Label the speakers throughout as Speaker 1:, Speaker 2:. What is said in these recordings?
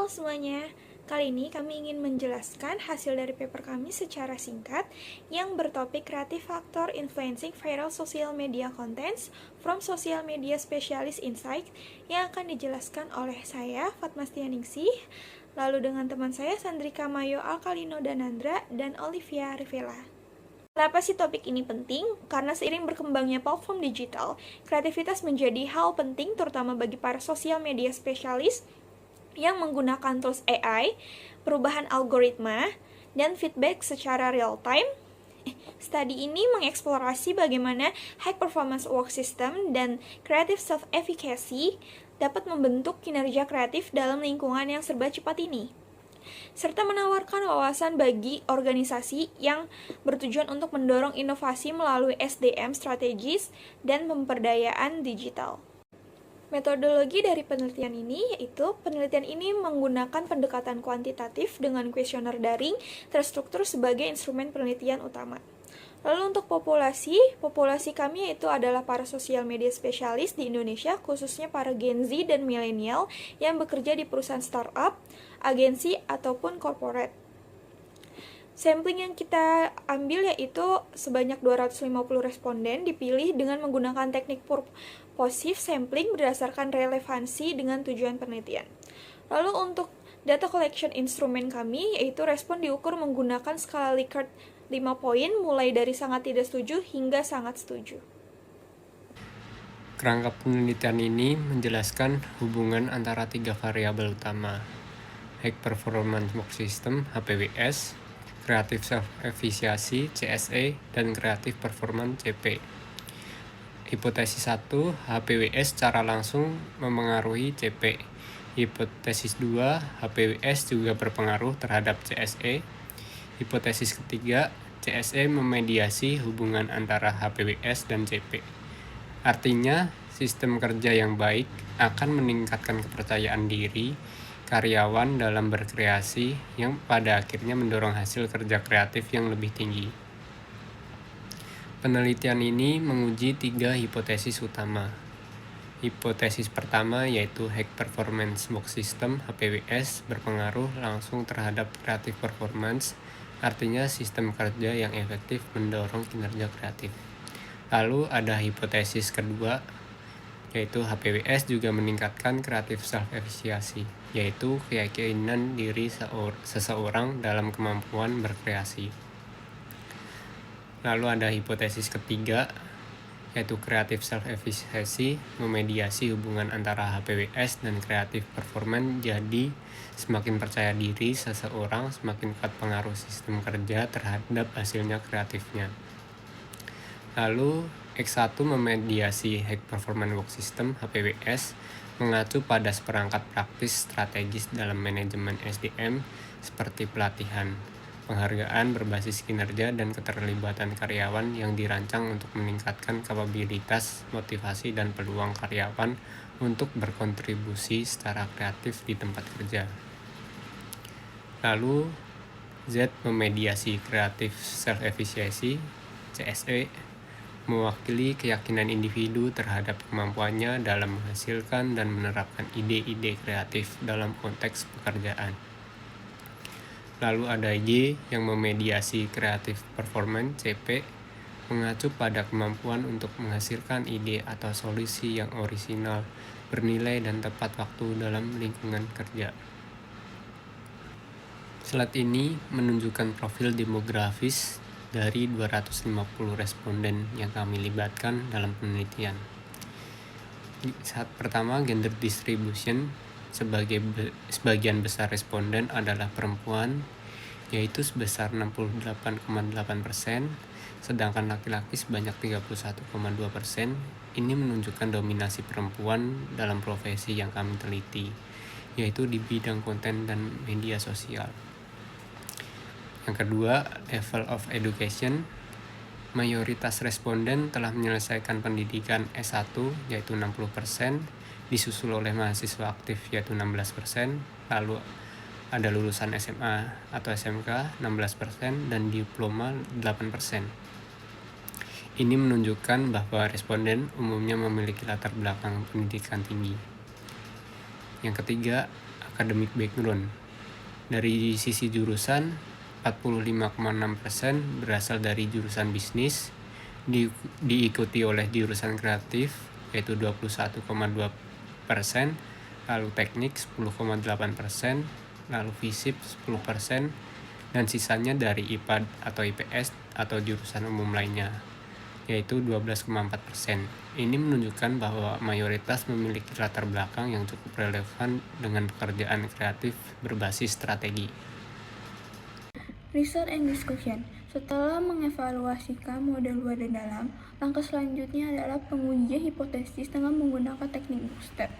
Speaker 1: Halo semuanya, kali ini kami ingin menjelaskan hasil dari paper kami secara singkat yang bertopik Creative Factor Influencing Viral Social Media Contents from Social Media Specialist Insight yang akan dijelaskan oleh saya, Fatmastianingsih, lalu dengan teman saya Sandrika Mayo Alkalino Danandra, dan Olivia Rivela. Kenapa sih topik ini penting? Karena seiring berkembangnya platform digital, kreativitas menjadi hal penting terutama bagi para sosial media spesialis yang menggunakan tools AI, perubahan algoritma, dan feedback secara real time. Studi ini mengeksplorasi bagaimana high performance work system dan creative self-efficacy dapat membentuk kinerja kreatif dalam lingkungan yang serba cepat ini, serta menawarkan wawasan bagi organisasi yang bertujuan untuk mendorong inovasi melalui SDM strategis dan pemberdayaan digital. Metodologi dari penelitian ini yaitu penelitian ini menggunakan pendekatan kuantitatif dengan kuesioner daring terstruktur sebagai instrumen penelitian utama. Lalu untuk populasi kami yaitu adalah para sosial media spesialis di Indonesia, khususnya para Gen Z dan milenial yang bekerja di perusahaan startup, agensi, ataupun corporate. Sampling yang kita ambil yaitu sebanyak 250 responden dipilih dengan menggunakan teknik purposive sampling berdasarkan relevansi dengan tujuan penelitian. Lalu untuk data collection instrumen kami yaitu respon diukur menggunakan skala Likert 5 poin mulai dari sangat tidak setuju hingga sangat setuju.
Speaker 2: Kerangka penelitian ini menjelaskan hubungan antara tiga variabel utama, High Performance Work System (HPWS), Creative Self-Efficacy (CSE), dan Creative Performance (CP). Hipotesis 1, HPWS secara langsung memengaruhi CP. Hipotesis 2, HPWS juga berpengaruh terhadap CSE. Hipotesis ketiga, CSE memediasi hubungan antara HPWS dan CP. Artinya, sistem kerja yang baik akan meningkatkan kepercayaan diri karyawan dalam berkreasi yang pada akhirnya mendorong hasil kerja kreatif yang lebih tinggi. Penelitian ini menguji 3 hipotesis utama. Hipotesis pertama yaitu High Performance Work System (HPWS) berpengaruh langsung terhadap creative performance, artinya sistem kerja yang efektif mendorong kinerja kreatif. Lalu ada hipotesis kedua, yaitu HPWS juga meningkatkan creative self-efficacy, yaitu keyakinan diri seseorang dalam kemampuan berkreasi. Lalu ada hipotesis ketiga, yaitu creative self-efficacy memediasi hubungan antara HPWS dan creative performance, jadi semakin percaya diri seseorang semakin kuat pengaruh sistem kerja terhadap hasilnya kreatifnya. Lalu, X1 memediasi High Performance Work System (HPWS) mengacu pada seperangkat praktis strategis dalam manajemen SDM seperti pelatihan, penghargaan berbasis kinerja, dan keterlibatan karyawan yang dirancang untuk meningkatkan kapabilitas, motivasi, dan peluang karyawan untuk berkontribusi secara kreatif di tempat kerja. Lalu, Z memediasi Creative Self-Efficacy (CSE) mewakili keyakinan individu terhadap kemampuannya dalam menghasilkan dan menerapkan ide-ide kreatif dalam konteks pekerjaan. Lalu ada Y yang memediasi Creative Performance (CP), mengacu pada kemampuan untuk menghasilkan ide atau solusi yang orisinal, bernilai, dan tepat waktu dalam lingkungan kerja. Slide ini menunjukkan profil demografis dari 250 responden yang kami libatkan dalam penelitian. Saat pertama, gender distribution, sebagian besar responden adalah perempuan, yaitu sebesar 68,8%, sedangkan laki-laki sebanyak 31,2%. Ini menunjukkan dominasi perempuan dalam profesi yang kami teliti, yaitu di bidang konten dan media sosial. Yang kedua, level of education. Mayoritas responden telah menyelesaikan pendidikan S1 yaitu 60%, disusul oleh mahasiswa aktif yaitu 16%, lalu ada lulusan SMA atau SMK 16%, dan diploma 8%. Ini menunjukkan bahwa responden umumnya memiliki latar belakang pendidikan tinggi. Yang ketiga, academic background. Dari sisi jurusan, 45,6% berasal dari jurusan bisnis, diikuti oleh jurusan kreatif yaitu 21,2%, lalu teknik 10,8%, lalu FISIP 10%, dan sisanya dari IPA atau IPS atau jurusan umum lainnya yaitu 12,4%. Ini menunjukkan bahwa mayoritas memiliki latar belakang yang cukup relevan dengan pekerjaan kreatif berbasis strategi.
Speaker 3: Research and discussion. Setelah mengevaluasikan model luar dan dalam, langkah selanjutnya adalah pengujian hipotesis dengan menggunakan teknik bootstrap.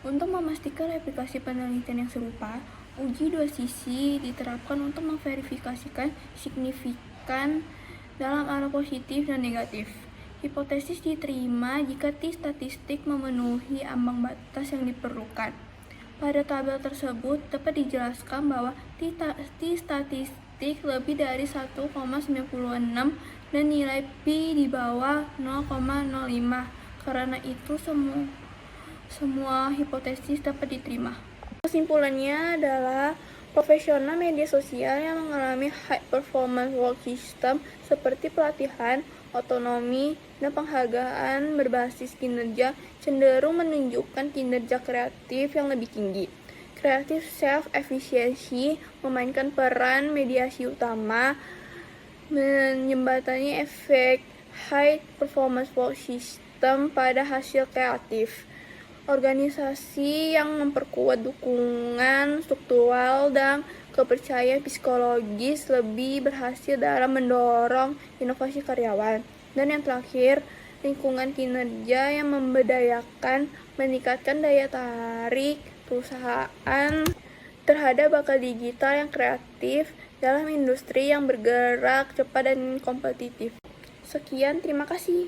Speaker 3: Untuk memastikan replikasi penelitian yang serupa, uji dua sisi diterapkan untuk memverifikasikan signifikan dalam arah positif dan negatif. Hipotesis diterima jika t-statistik memenuhi ambang batas yang diperlukan. Pada tabel tersebut dapat dijelaskan bahwa t-statistik lebih dari 1,96 dan nilai pi di bawah 0,05. Karena itu semua hipotesis dapat diterima. Kesimpulannya adalah profesional media sosial yang mengalami high performance work system seperti pelatihan, otonomi, dan penghargaan berbasis kinerja cenderung menunjukkan kinerja kreatif yang lebih tinggi. Creative self-efficiency memainkan peran mediasi utama menjembatani efek high performance work system pada hasil kreatif. Organisasi yang memperkuat dukungan struktural dan kepercayaan psikologis lebih berhasil dalam mendorong inovasi karyawan. Dan yang terakhir, lingkungan kinerja yang memberdayakan meningkatkan daya tarik perusahaan terhadap bakat digital yang kreatif dalam industri yang bergerak cepat dan kompetitif. Sekian, terima kasih.